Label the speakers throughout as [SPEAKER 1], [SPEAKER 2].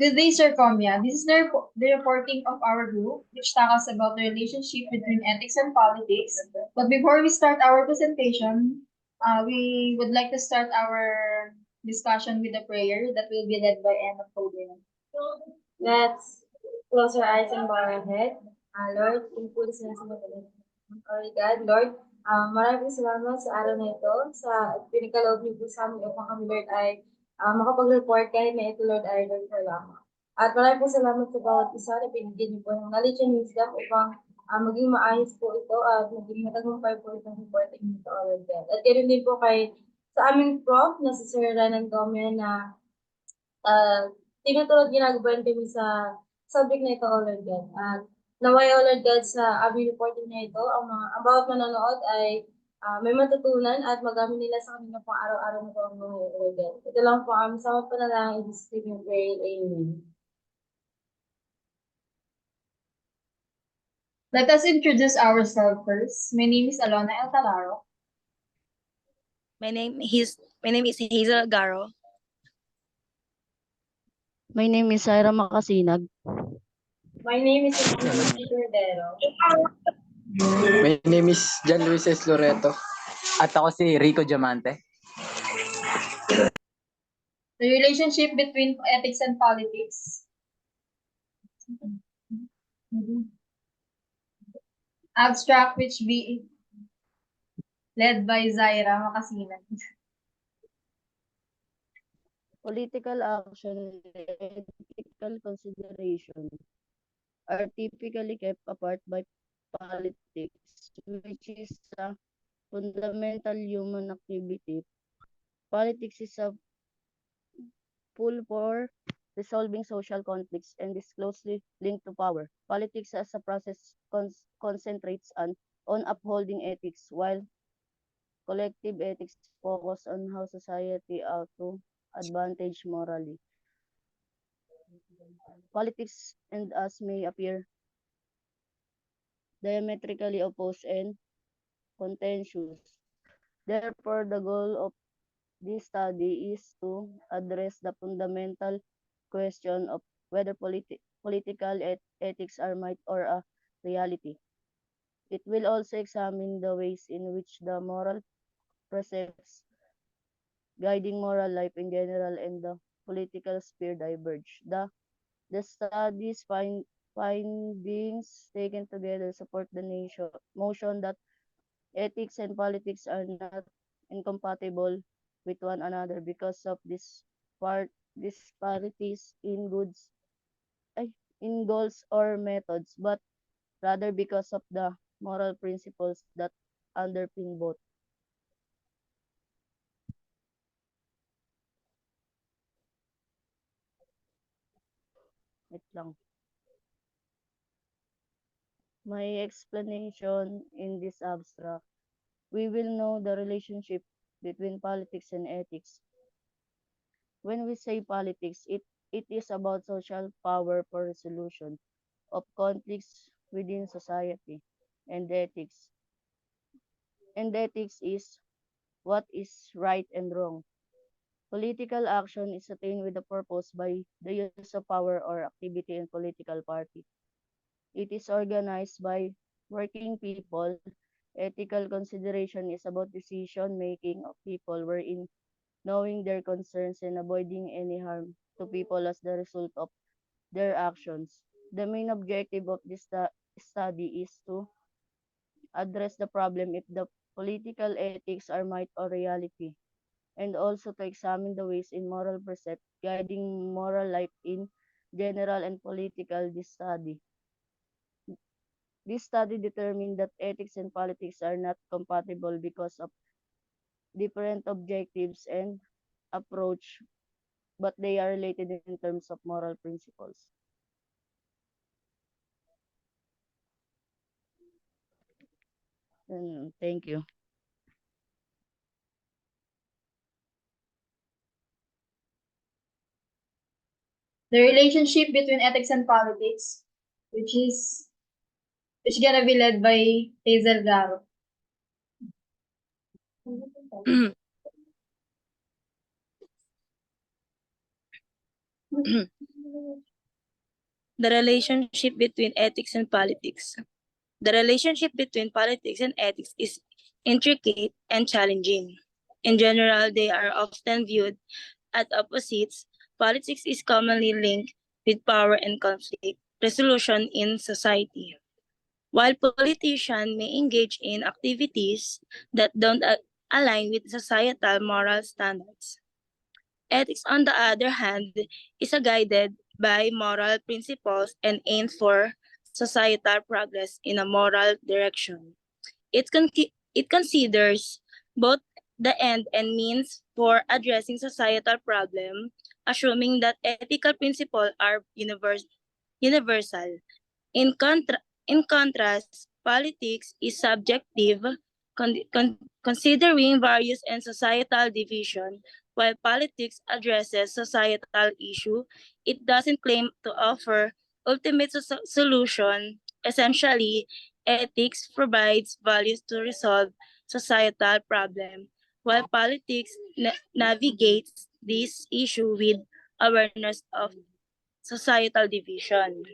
[SPEAKER 1] Good day, Sir Comia. This is the reporting of our group, which tackles about the relationship between ethics and politics. But before we start our presentation, we would like to start our discussion with a prayer that will be led by Emma Colbert.
[SPEAKER 2] Let's close our eyes and bow our head. Lord, thankful sila sa magaling. Our God, Lord, maraming salamat sa araw na ito, sa pinikaloob niyo po sa amin upang kami, Lord, ay makapag-report kahit na ito, Lord, ay Lord, lamang. At maraming po salamat sa bawat isa na binigyan niyo po ng knowledge and wisdom upang maging maayos po ito at maging matagumpay po itong reporting nito, Lord God. At ganoon din po kay sa aming prof na si Sir Ranan Gomez na tinutulog ginagabayan kami sa subject na ito, O Lord God. At naway, O Lord God, sa aming reporting na ito, ang bawat manonood ay may matutunan at magamit nila sa kanilang pang araw-araw na pang buhay, O Lord God. Ito lang po ang samot pa na lang, in this name we pray. Amen.
[SPEAKER 1] Let us introduce ourselves first. My name is Alona El Talaro.
[SPEAKER 3] My name is Hazel Garo.
[SPEAKER 4] My name is Ira Makasinag.
[SPEAKER 2] My name is Cordero.
[SPEAKER 5] My name is John Luis S. Loreto. At ako si Rico Diamante.
[SPEAKER 1] The relationship between ethics and politics. Abstract, which be led by Zaira Makasinan.
[SPEAKER 4] Political action and ethical consideration are typically kept apart by politics, which is a fundamental human activity. Politics is a tool for resolving social conflicts and is closely linked to power. Politics as a process concentrates on upholding ethics, while collective ethics focus on how society ought to advantage morally. Politics and us may appear diametrically opposed and contentious. Therefore, the goal of this study is to address the fundamental question of whether political ethics are myth or a reality. It will also examine the ways in which the moral precepts guiding moral life in general and the political sphere diverge. The study's findings taken together support the motion that ethics and politics are not incompatible with one another because of disparities in goals or methods, but rather because of the moral principles that underpin both. Wait lang. My explanation in this abstract, we will know the relationship between politics and ethics. When we say politics, it is about social power for resolution of conflicts within society, and ethics. And ethics is what is right and wrong. Political action is attained with a purpose by the use of power or activity in political party. It is organized by working people. Ethical consideration is about decision making of people wherein knowing their concerns and avoiding any harm to people as the result of their actions. The main objective of this study is to address the problem if the political ethics are myth or reality, and also to examine the ways in moral precept guiding moral life in general and political study. This study determined that ethics and politics are not compatible because of different objectives and approach, but they are related in terms of moral principles. Thank you.
[SPEAKER 1] The relationship between ethics and politics, which gonna be led by Hazel Garo.
[SPEAKER 3] The relationship between ethics and politics. The relationship between politics and ethics is intricate and challenging. In general, they are often viewed as opposites. Politics is commonly linked with power and conflict resolution in society. While politicians may engage in activities that don't align with societal moral standards, ethics, on the other hand, is guided by moral principles and aims for societal progress in a moral direction. It considers both the end and means for addressing societal problem, assuming that ethical principles are universal. In contrast, politics is subjective, considering various and societal division. While politics addresses societal issue, it doesn't claim to offer ultimate solution. Essentially, ethics provides values to resolve societal problem, while politics navigates this issue with awareness of societal division.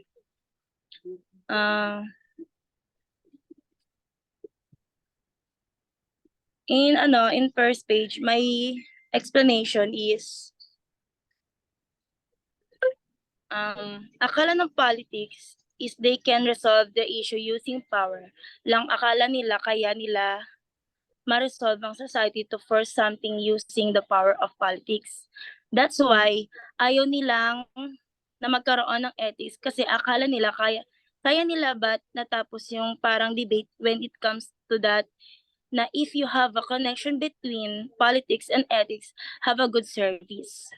[SPEAKER 3] Uh, in first page, my explanation is akala ng politics is they can resolve the issue using power. Lang akala nila kaya nila ma-resolve ang society to force something using the power of politics. That's why ayaw nilang na magkaroon ng ethics kasi akala nila kaya nila ba natapos yung parang debate when it comes to that na if you have a connection between politics and ethics, have a good service.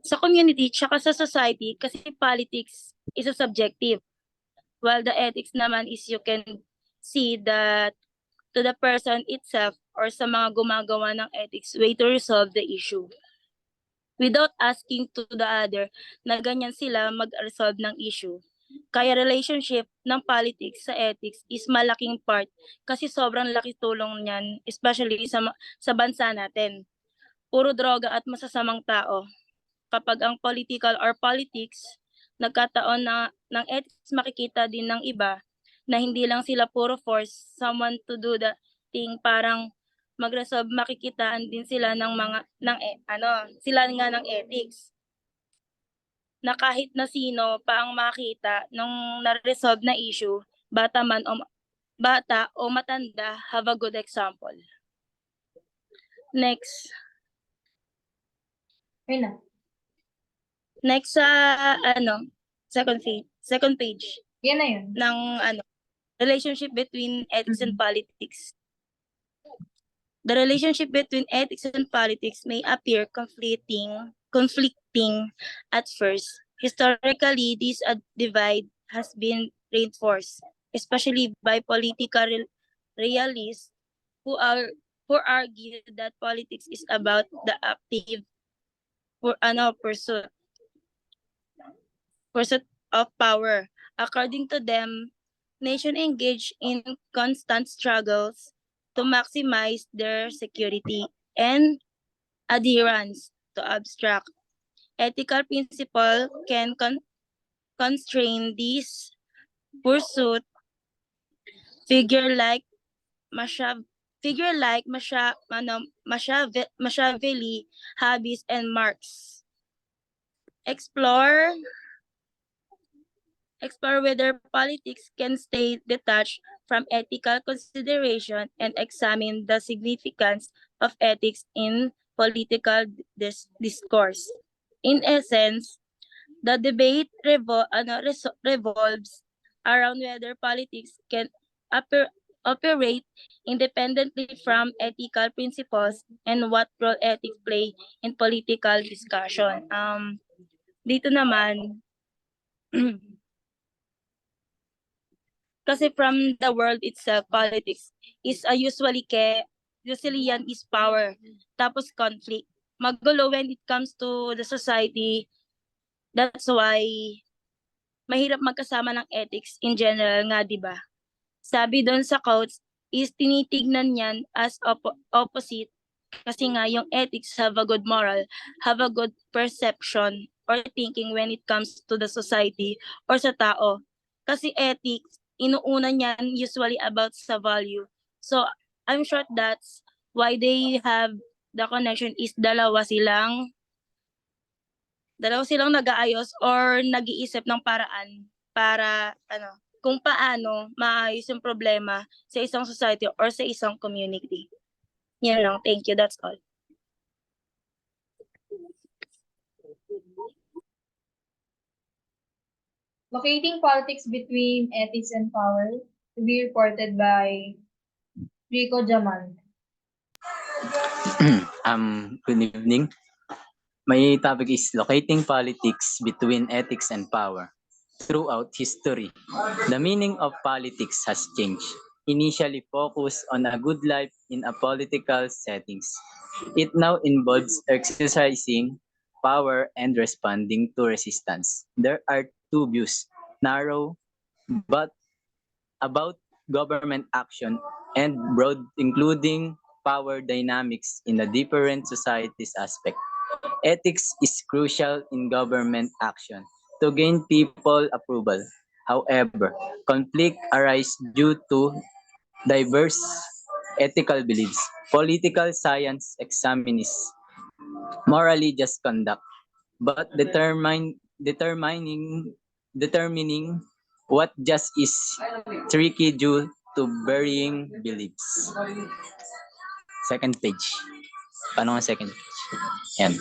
[SPEAKER 3] Sa community tsaka sa society, kasi politics is a subjective, while the ethics naman is you can see that to the person itself or sa mga gumagawa ng ethics way to resolve the issue. Without asking to the other na ganyan sila mag-resolve ng issue. Kaya relationship ng politics sa ethics is malaking part kasi sobrang laki tulong niyan, especially sa bansa natin. Puro droga at masasamang tao. Kapag ang political or politics, nagkataon na ng ethics makikita din ng iba na hindi lang sila puro force someone to do the thing, parang mag-resolve, makikitaan din sila ng sila nga ng ethics na kahit na sino pa ang makita ng na-resolve na issue, bata o matanda, have a good example. Next.
[SPEAKER 1] Ayun na.
[SPEAKER 3] Next sa second page
[SPEAKER 1] Yan na yun.
[SPEAKER 3] ng relationship between ethics and politics. The relationship between ethics and politics may appear conflicting at first. Historically, this divide has been reinforced, especially by political realists who argue that politics is about the active pursuit of power. According to them, nations engage in constant struggles to maximize their security and adherence to abstract ethical principle can constrain this pursuit. Figure like Machiavelli, Habis, and Marx explore whether politics can stay detached from ethical consideration and examine the significance of ethics in political discourse. In essence, the debate revolves around whether politics can operate independently from ethical principles and what role ethics play in political discussion. Dito naman, kasi from the world itself, politics is usually yan is power, tapos conflict. Magulo when it comes to the society. That's why mahirap magkasama ng ethics in general nga, di ba? Sabi doon sa quotes is tinitignan yan as opposite kasi nga yung ethics have a good moral, have a good perception or thinking when it comes to the society or sa tao. Kasi ethics, inuuna niyan usually about sa value. So, I'm sure that's why they have the connection is dalawa silang nag-aayos or nag-iisip ng paraan para kung paano maayos yung problema sa isang society or sa isang community. Yan lang. Thank you. That's all.
[SPEAKER 1] Locating politics between ethics and power to be reported by Rico Jamal.
[SPEAKER 5] Good evening. My topic is locating politics between ethics and power. Throughout history, the meaning of politics has changed. Initially focused on a good life in a political settings, it now involves exercising power and responding to resistance. There are two views, narrow but about government action and broad including power dynamics in the different societies aspect. Ethics is crucial in government action to gain people approval. However, conflict arises due to diverse ethical beliefs. Political science examines morally just conduct, but determining what just is tricky due to varying beliefs. Second page. Paano nga second page? Yan.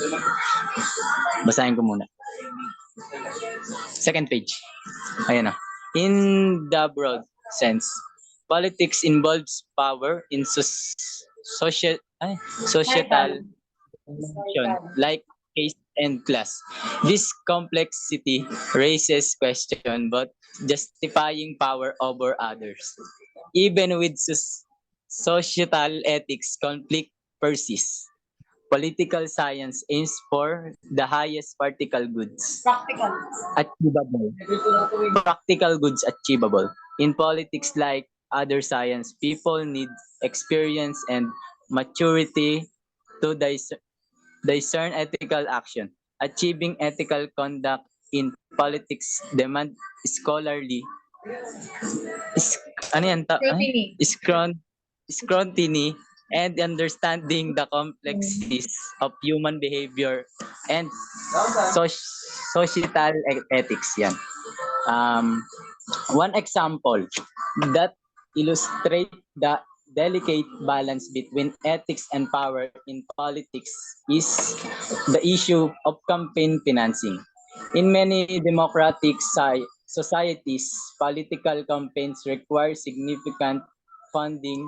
[SPEAKER 5] Basahin ko muna. Second page. Ayan na. In the broad sense, politics involves power in societal dimension, like caste and class. This complexity raises question but justifying power over others. Even with societal ethics, conflict persists. Political science aims for the highest particle goods
[SPEAKER 1] Practical.
[SPEAKER 5] achievable. Practical goods achievable. In politics, like other science, people need experience and maturity to discern ethical action. Achieving ethical conduct in politics demand scholarly is, ano yan,
[SPEAKER 1] Scrutiny.
[SPEAKER 5] scrutiny and understanding the complexities of human behavior and societal ethics yan. One example that illustrate the delicate balance between ethics and power in politics is the issue of campaign financing. In many democratic societies, political campaigns require significant funding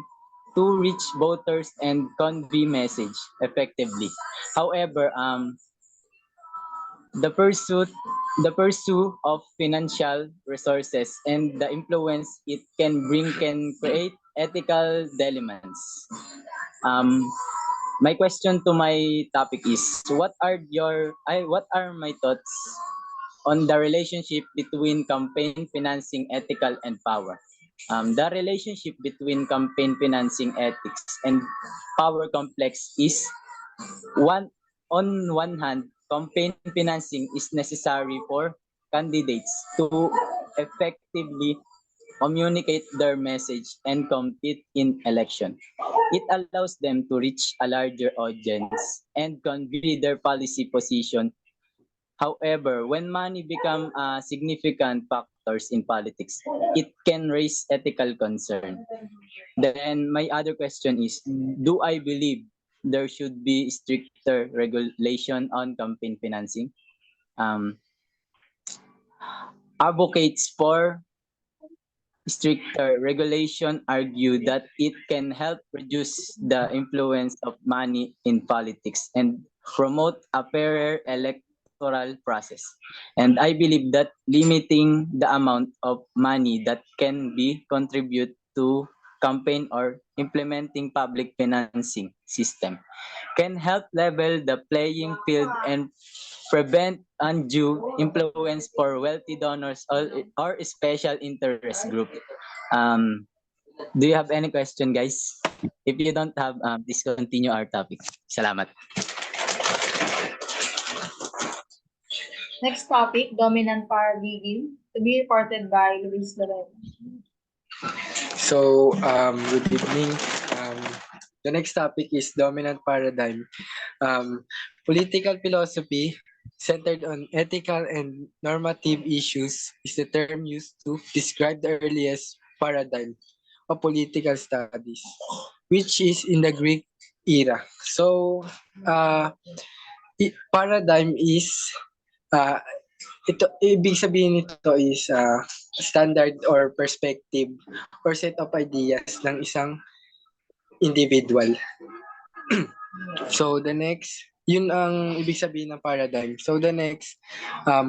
[SPEAKER 5] to reach voters and convey message effectively. However, the pursuit of financial resources and the influence it can bring can create ethical dilemmas. Um, my question to my topic is what are my thoughts on the relationship between campaign financing, ethical, and power? The relationship between campaign financing, ethics, and power complex is on one hand, campaign financing is necessary for candidates to effectively communicate their message and compete in election. It allows them to reach a larger audience and convey their policy position. However, when money becomes a significant factors in politics, it can raise ethical concern. Then my other question is, do I believe there should be stricter regulation on campaign financing? Um, Advocates for stricter regulation argue that it can help reduce the influence of money in politics and promote a fairer electoral process. And I believe that limiting the amount of money that can be contributed to campaign or implementing public financing system can help level the playing field and prevent undue influence for wealthy donors or special interest group. Um, do you have any question, guys? If you don't have, please continue our topic. Salamat.
[SPEAKER 1] Next topic, dominant power begin, to be reported by Luis Lorena.
[SPEAKER 6] So, good evening. Um, the next topic is dominant paradigm. Political philosophy centered on ethical and normative issues is the term used to describe the earliest paradigm of political studies, which is in the Greek era. So, paradigm is uh, ito ibig sabihin nito is standard or perspective or set of ideas ng isang individual. So the next, yun ang ibig sabihin ng paradigm. So the next,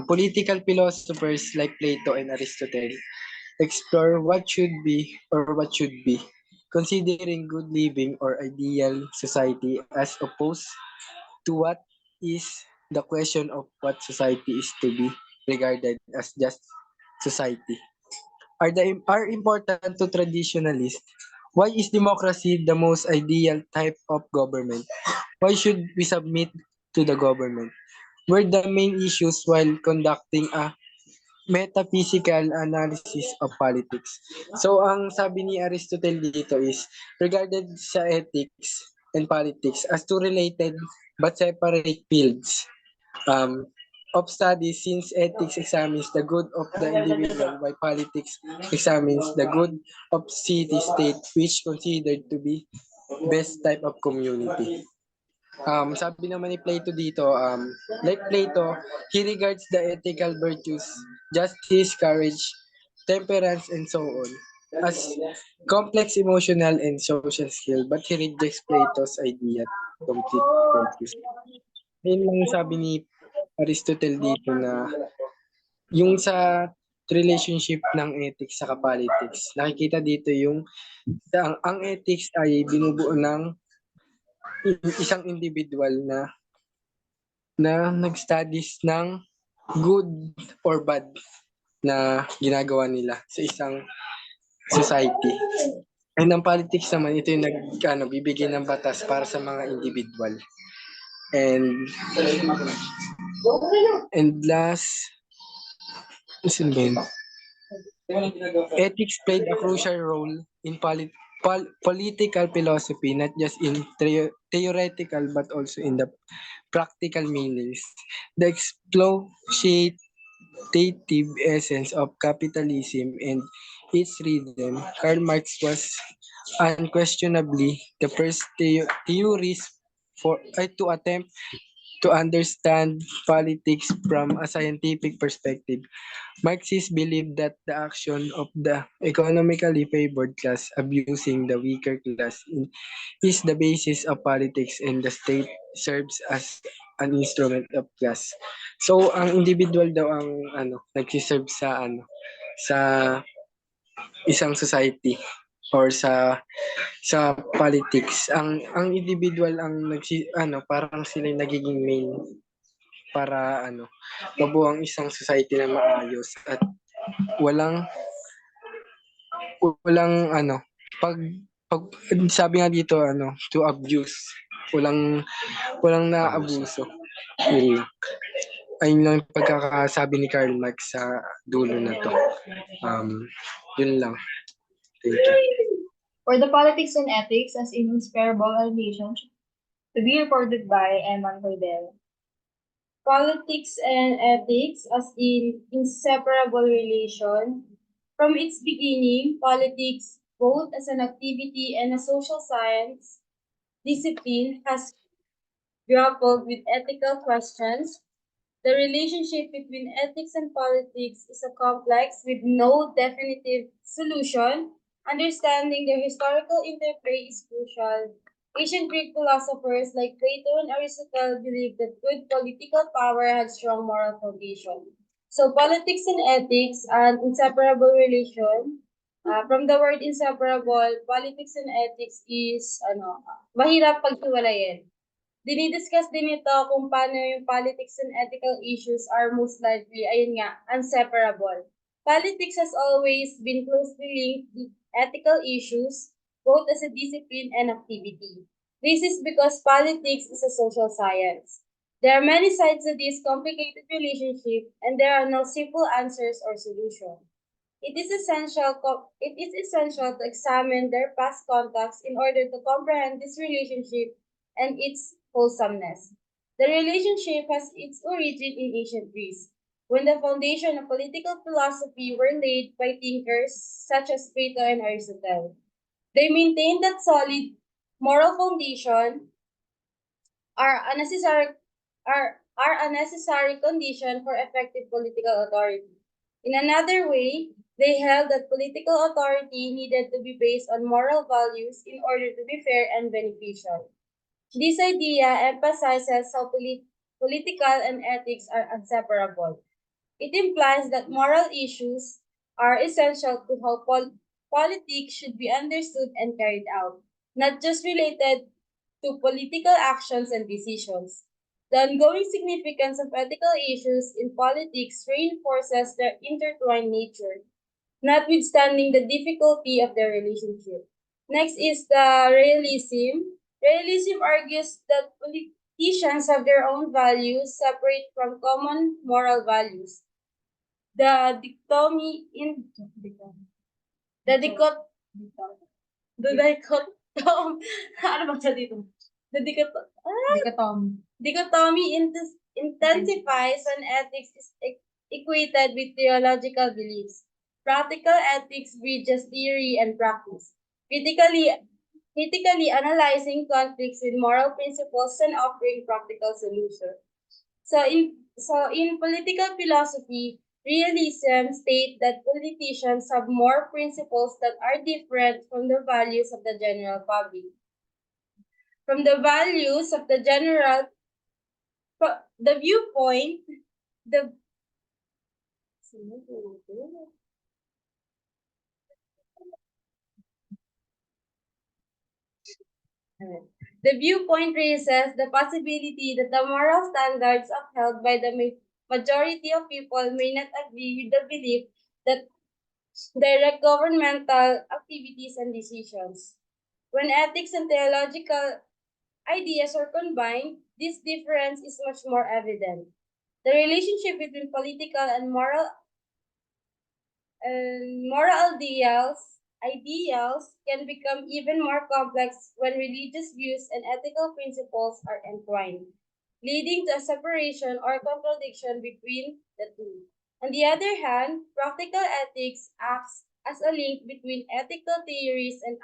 [SPEAKER 6] political philosophers like Plato and Aristotle explore what should be or what should be, considering good living or ideal society as opposed to what is the question of what society is to be regarded as just society. Are important to traditionalists. Why is democracy the most ideal type of government? Why should we submit to the government? Were the main issues while conducting a metaphysical analysis of politics. So ang sabi ni Aristotle dito is regarded sa ethics and politics as two related but separate fields um, of study, since ethics examines the good of the individual while politics examines the good of city-state, which considered to be best type of community. Sabi naman ni Plato dito, like Plato, he regards the ethical virtues, justice, courage, temperance, and so on, as complex emotional and social skill, but he rejects Plato's idea of complete virtues. Yun lang yung sabi ni Aristotle dito na yung sa relationship ng ethics sa politics. Nakikita dito yung ang ethics ay binubuo ng isang individual na nag-studies ng good or bad na ginagawa nila sa isang society. And ang politics naman, ito yung bibigyan ng batas para sa mga individual. And last, ethics played a crucial role in political philosophy, not just in theoretical but also in the practical meanings. The exploitative essence of capitalism and its rhythm, Karl Marx was unquestionably the first theorist to attempt to understand politics from a scientific perspective. Marxists believed that the action of the economically favored class abusing the weaker class is the basis of politics, and the state serves as an instrument of class. So ang individual daw ang nagsiserve sa isang society or sa politics. Ang individual ang parang sila yung nagiging main para mabuo ang isang society na maayos at walang pag sabi nga dito to abuse, walang naabuso. Yun lang. Ayun lang yung pagkakasabi ni Karl Marx sa dulo na to. Yun lang. Thank you.
[SPEAKER 1] For the politics and ethics as in inseparable relationship, to be reported by Eman Cordero.
[SPEAKER 2] Politics and ethics as in inseparable relation. From its beginning, politics, both as an activity and a social science discipline, has grappled with ethical questions. The relationship between ethics and politics is a complex with no definitive solution. Understanding their historical interplay is crucial. Ancient Greek philosophers like Plato and Aristotle believed that good political power had strong moral foundation. So politics and ethics, an inseparable relation. From the word inseparable, politics and ethics is mahirap paghiwalayin. Dinidiscuss din ito kung paano yung politics and ethical issues are most likely, ayun nga, inseparable. Politics has always been closely linked with ethical issues, both as a discipline and activity. This is because politics is a social science. There are many sides to this complicated relationship, and there are no simple answers or solutions. It is essential to examine their past contacts in order to comprehend this relationship and its wholesomeness. The relationship has its origin in ancient Greece, when the foundation of political philosophy were laid by thinkers such as Plato and Aristotle. They maintained that solid moral foundation are a necessary are a necessary condition for effective political authority. In another way, they held that political authority needed to be based on moral values in order to be fair and beneficial. This idea emphasizes how political and ethics are inseparable. It implies that moral issues are essential to how politics should be understood and carried out, not just related to political actions and decisions. The ongoing significance of ethical issues in politics reinforces their intertwined nature, notwithstanding the difficulty of their relationship. Next is the realism. Realism argues that politicians have their own values separate from common moral values. The dichotomy in the dicot the dichotom ano ba siya dito? The dichotomy intensifies when ethics is equated with theological beliefs. Practical ethics bridges theory and practice, critically critically analyzing conflicts with moral principles and offering practical solutions. So in political philosophy, realism states that politicians have more principles that are different from the values of the general public. From the values of the general, the viewpoint, the the viewpoint raises the possibility that the moral standards upheld by the majority of people may not agree with the belief that direct governmental activities and decisions. When ethics and theological ideas are combined, this difference is much more evident. The relationship between political and moral ideals can become even more complex when religious views and ethical principles are entwined, leading to a separation or contradiction between the two. On the other hand, practical ethics acts as a link between ethical theories and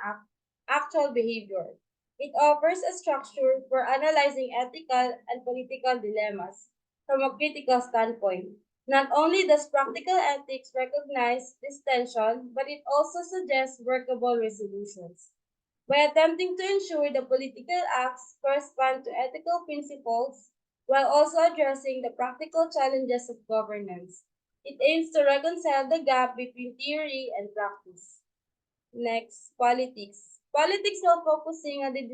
[SPEAKER 2] actual behavior. It offers a structure for analyzing ethical and political dilemmas from a critical standpoint. Not only does practical ethics recognize this tension, but it also suggests workable resolutions. By attempting to ensure the political acts correspond to ethical principles while also addressing the practical challenges of governance, it aims to reconcile the gap between theory and practice. Next, politics. Politics, while focusing on the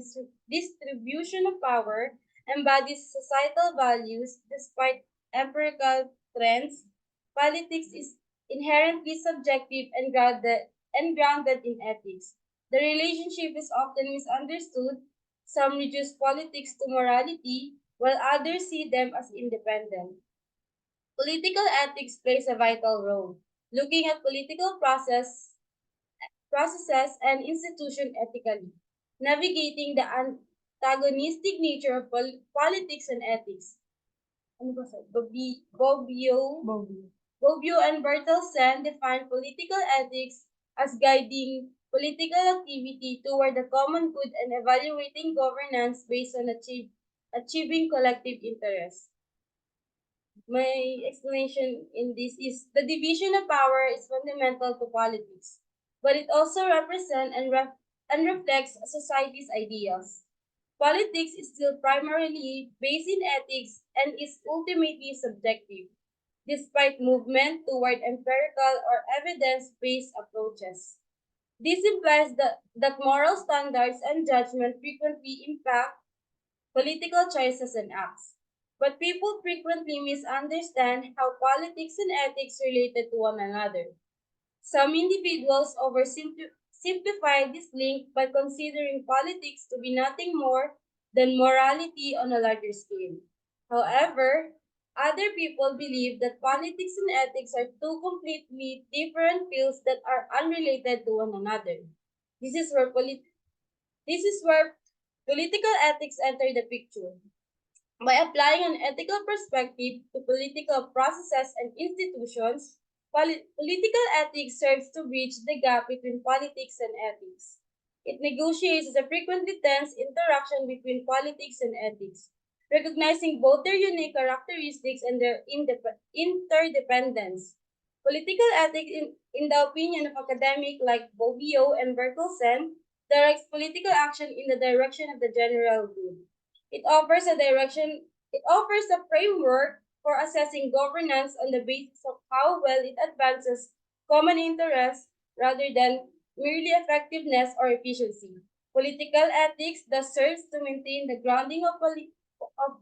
[SPEAKER 2] distribution of power, embodies societal values despite empirical trends. Politics is inherently subjective and grounded in ethics. The relationship is often misunderstood. Some reduce politics to morality, while others see them as independent. Political ethics plays a vital role, looking at political processes and institutions ethically, navigating the antagonistic nature of politics and ethics. Ano ba sa? Bobbio and Bertelsen define political ethics as guiding political activity toward the common good and evaluating governance based on achieving collective interests. My explanation in this is the division of power is fundamental to politics, but it also represents and reflects society's ideals. Politics is still primarily based in ethics and is ultimately subjective, despite movement toward empirical or evidence-based approaches. This implies that moral standards and judgment frequently impact political choices and acts. But people frequently misunderstand how politics and ethics related to one another. Some individuals oversimplify this link by considering politics to be nothing more than morality on a larger scale. However, other people believe that politics and ethics are two completely different fields that are unrelated to one another. This is where this is where political ethics enter the picture. By applying an ethical perspective to political processes and institutions, political ethics serves to bridge the gap between politics and ethics. It negotiates the frequently tense interaction between politics and ethics, recognizing both their unique characteristics and their interdependence. Political ethics, in the opinion of academics like Bobbio and Berkelsen, directs political action in the direction of the general good. It offers a framework for assessing governance on the basis of how well it advances common interests rather than merely effectiveness or efficiency. Political ethics thus serves to maintain the grounding of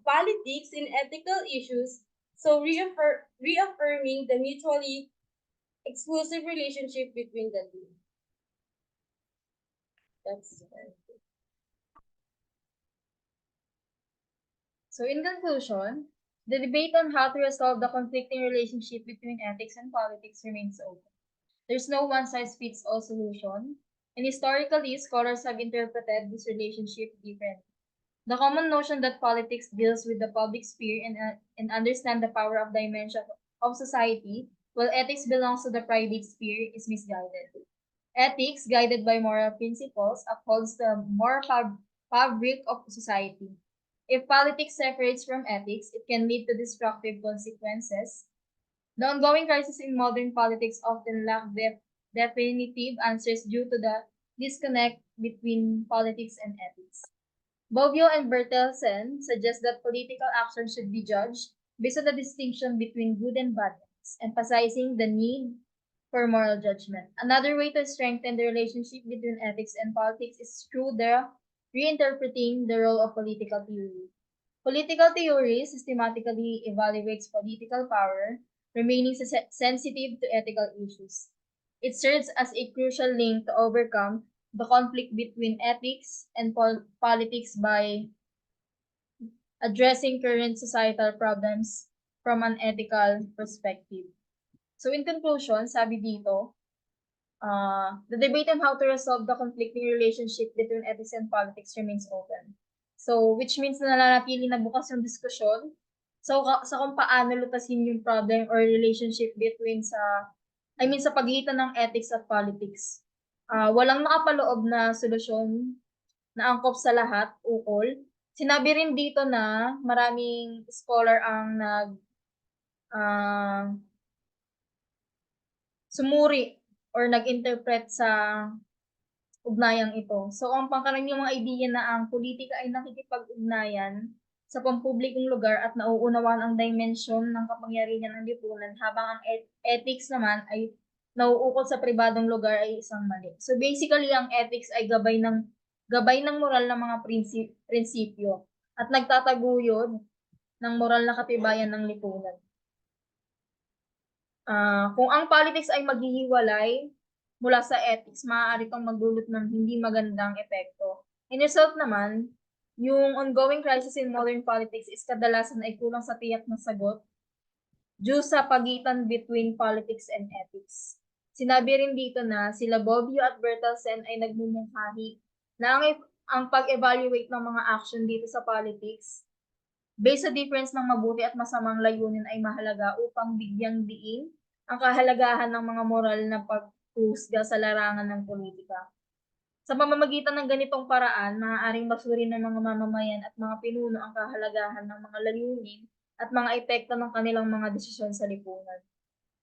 [SPEAKER 2] politics in ethical issues, so reaffirming the mutually exclusive relationship between the two. That's
[SPEAKER 1] So in conclusion, the debate on how to resolve the conflicting relationship between ethics and politics remains open. There's no one-size-fits-all solution, and historically, scholars have interpreted this relationship differently. The common notion that politics deals with the public sphere and understand the power of dimension of society, while ethics belongs to the private sphere, is misguided. Ethics, guided by moral principles, upholds the moral fabric of society. If politics separates from ethics, it can lead to destructive consequences. The ongoing crisis in modern politics often lack definitive answers due to the disconnect between politics and ethics. Bobbio and Bertelsen suggest that political action should be judged based on the distinction between good and bad acts, emphasizing the need for moral judgment. Another way to strengthen the relationship between ethics and politics is through the reinterpreting the role of political theory. Political theory systematically evaluates political power, remaining sensitive to ethical issues. It serves as a crucial link to overcome the conflict between ethics and politics by addressing current societal problems from an ethical perspective. So in conclusion, sabi dito, the debate on how to resolve the conflicting relationship between ethics and politics remains open. So, which means na nananatili na bukas yung diskusyon sa kung paano lutasin yung problem or relationship between sa pagitan ng ethics at politics. Walang nakapaloob na solusyon na angkop sa lahat, ukol. Sinabi rin dito na maraming scholar ang sumuri or nag-interpret sa ugnayang ito. So, ang pangkaraniwang mga idea na ang politika ay nakikipag-ugnayan sa pampublikong lugar at nauunawaan ang dimension ng kapangyarihan ng lipunan habang ang ethics naman ay nauukol sa pribadong lugar ay isang mali. So, basically, ang ethics ay gabay ng moral ng mga prinsipyo at nagtataguyod ng moral na katibayan ng lipunan. Kung ang politics ay maghihiwalay mula sa ethics, maaari itong magdulot ng hindi magandang epekto. In result naman, yung ongoing crisis in modern politics is kadalasan ay kulang sa tiyak na sagot due sa pagitan between politics and ethics. Sinabi rin dito na sila Bobbio at Bertelsen ay nagmumungkahi na ang pag-evaluate ng mga action dito sa politics based sa difference ng mabuti at masamang layunin ay mahalaga upang bigyang diin ang kahalagahan ng mga moral na paghuhusga sa larangan ng politika. Sa pamamagitan ng ganitong paraan, maaaring basurin ng mga mamamayan at mga pinuno ang kahalagahan ng mga layunin at mga epekto ng kanilang mga desisyon sa lipunan.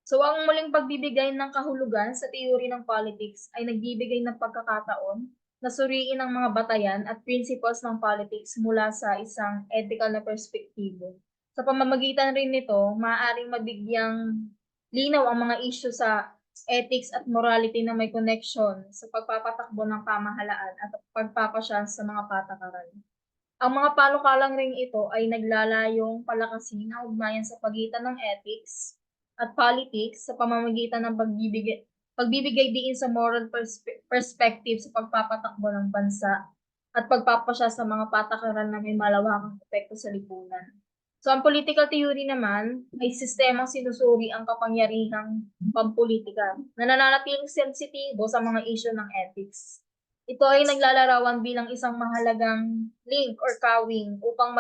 [SPEAKER 1] So ang muling pagbibigay ng kahulugan sa teorya ng politics ay nagbibigay ng pagkakataon na suriin ang mga batayan at principles ng politics mula sa isang ethical na perspektibo. Sa pamamagitan rin nito, maaaring mabigyang linaw ang mga issue sa ethics at morality na may connection sa pagpapatakbo ng pamahalaan at pagpapasya sa mga patakaran. Ang mga panukalang ring ito ay naglalayong palakasin ang ugnayan sa pagitan ng ethics at politics sa pamamagitan ng pagbibigay diin sa moral perspective sa pagpapatakbo ng bansa at pagpapasya sa mga patakaran na may malawakang epekto sa lipunan. So, ang political theory naman ay sistemang sinusuri ang kapangyarihang pampolitika na nananatiling sensitibo sa mga issue ng ethics. Ito ay naglalarawan bilang isang mahalagang link or kawing upang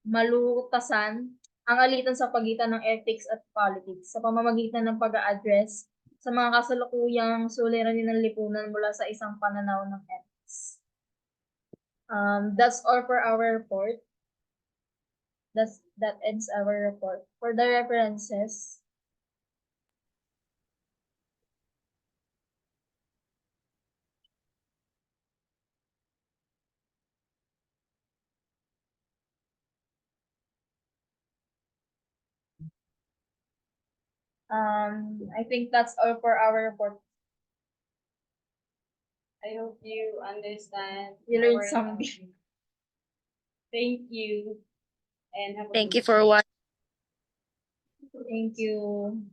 [SPEAKER 1] malutasan ang alitan sa pagitan ng ethics at politics sa pamamagitan ng pag-a-address sa mga kasalukuyang suliranin ng lipunan mula sa isang pananaw ng ethics. That's all for our report. That ends our report. For the references, I think that's all for our report.
[SPEAKER 2] I hope you understand.
[SPEAKER 1] You learned
[SPEAKER 2] our
[SPEAKER 1] something.
[SPEAKER 2] topic. Thank you. And have a
[SPEAKER 3] Thank
[SPEAKER 2] good
[SPEAKER 3] you for watching.
[SPEAKER 1] Thank you.